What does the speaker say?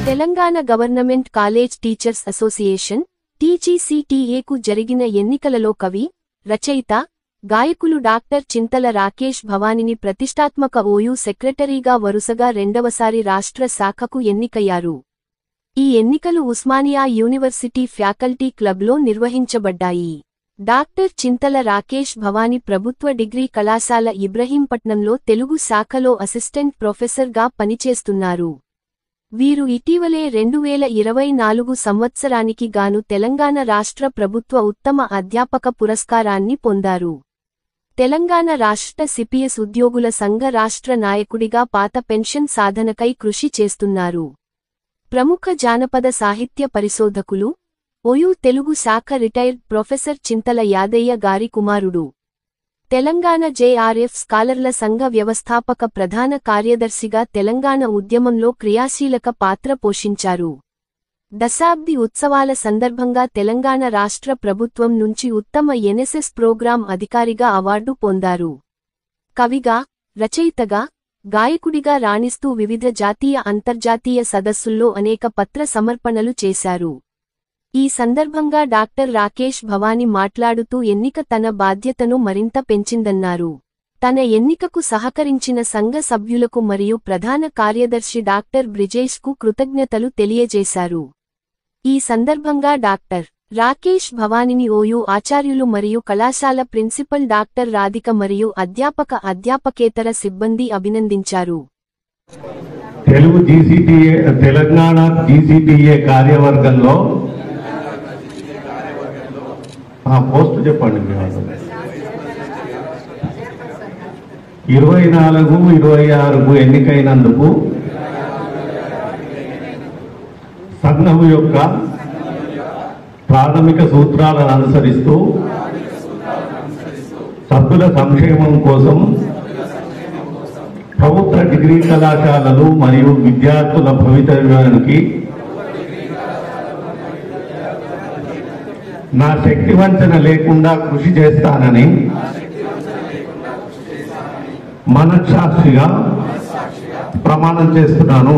Telangana government college teachers association టీజీసీటీఏకు జరిగిన ఎన్నికలలో కవి, రచయిత, గాయకులు డాక్టర్ చింతల రాకేష్ భవానిని ప్రతిష్టాత్మక ఓయూ సెక్రటరీగా వరుసగా రెండవసారి రాష్ట్ర శాఖకు ఎన్నికయ్యారు. ఈ ఎన్నికలు ఉస్మానియా యూనివర్సిటీ ఫ్యాకల్టీ క్లబ్లో నిర్వహించబడ్డాయి. డాక్టర్ చింతల రాకేష్ భవాని ప్రభుత్వ డిగ్రీ కళాశాల ఇబ్రహీంపట్నంలో తెలుగు శాఖలో అసిస్టెంట్ ప్రొఫెసర్గా పనిచేస్తున్నారు. వీరు ఇటీవలే 2024 సంవత్సరానికి గాను తెలంగాణ రాష్ట్ర ప్రభుత్వ ఉత్తమ అధ్యాపక పురస్కారాన్ని పొందారు. తెలంగాణ రాష్ట్ర సిపిఎస్ ఉద్యోగుల సంఘ రాష్ట్ర నాయకుడిగా పాత పెన్షన్ సాధనకై కృషి చేస్తున్నారు. ప్రముఖ జానపద సాహిత్య పరిశోధకులు, ఓయూ తెలుగు శాఖ రిటైర్డ్ ప్రొఫెసర్ చింతల యాదయ్య గారి కుమారుడు. తెలంగాణ జేఆర్ఎఫ్ స్కాలర్ల సంఘ వ్యవస్థాపక ప్రధాన కార్యదర్శిగా తెలంగాణ ఉద్యమంలో క్రియాశీలక పాత్ర పోషించారు. దశాబ్ది ఉత్సవాల సందర్భంగా తెలంగాణ రాష్ట్ర ప్రభుత్వం నుంచి ఉత్తమ ఎన్ఎస్ఎస్ ప్రోగ్రాం అధికారిగా అవార్డు పొందారు. కవిగా, రచయితగా, గాయకుడిగా రాణిస్తూ వివిధ జాతీయ అంతర్జాతీయ సదస్సుల్లో అనేక పత్ర సమర్పణలు చేశారు. ఈ సందర్భంగా డాక్టర్ రాకేష్ భవాని మాట్లాడుతూ ఎన్నిక తన బాధ్యతను మరింత పెంచిందన్నారు. తన ఎన్నికకు సహకరించిన సంఘ సభ్యులకు మరియు ప్రధాన కార్యదర్శి డాక్టర్ బ్రిజేష్కు కృతజ్ఞతలు తెలియజేశారు. ఈ సందర్భంగా డాక్టర్ రాకేష్ భవానిని ఓయూ ఆచార్యులు మరియు కళాశాల ప్రిన్సిపల్ డాక్టర్ రాధిక మరియు అధ్యాపకేతర సిబ్బంది అభినందించారు. తెలంగాణ జీసీటీఏ కార్యవర్గంలో పోస్ట్ చెప్పండి. 24-26కు ఎన్నికైనందుకు సంఘం యొక్క ప్రాథమిక సూత్రాలను అనుసరిస్తూ సభ్యుల సంక్షేమం కోసం ప్రభుత్వ డిగ్రీ కళాశాలలు మరియు విద్యార్థుల భవితవ్యానికి నా శక్తి వంచన లేకుండా కృషి చేస్తానని మనస్సాక్షిగా ప్రమాణం చేస్తున్నాను.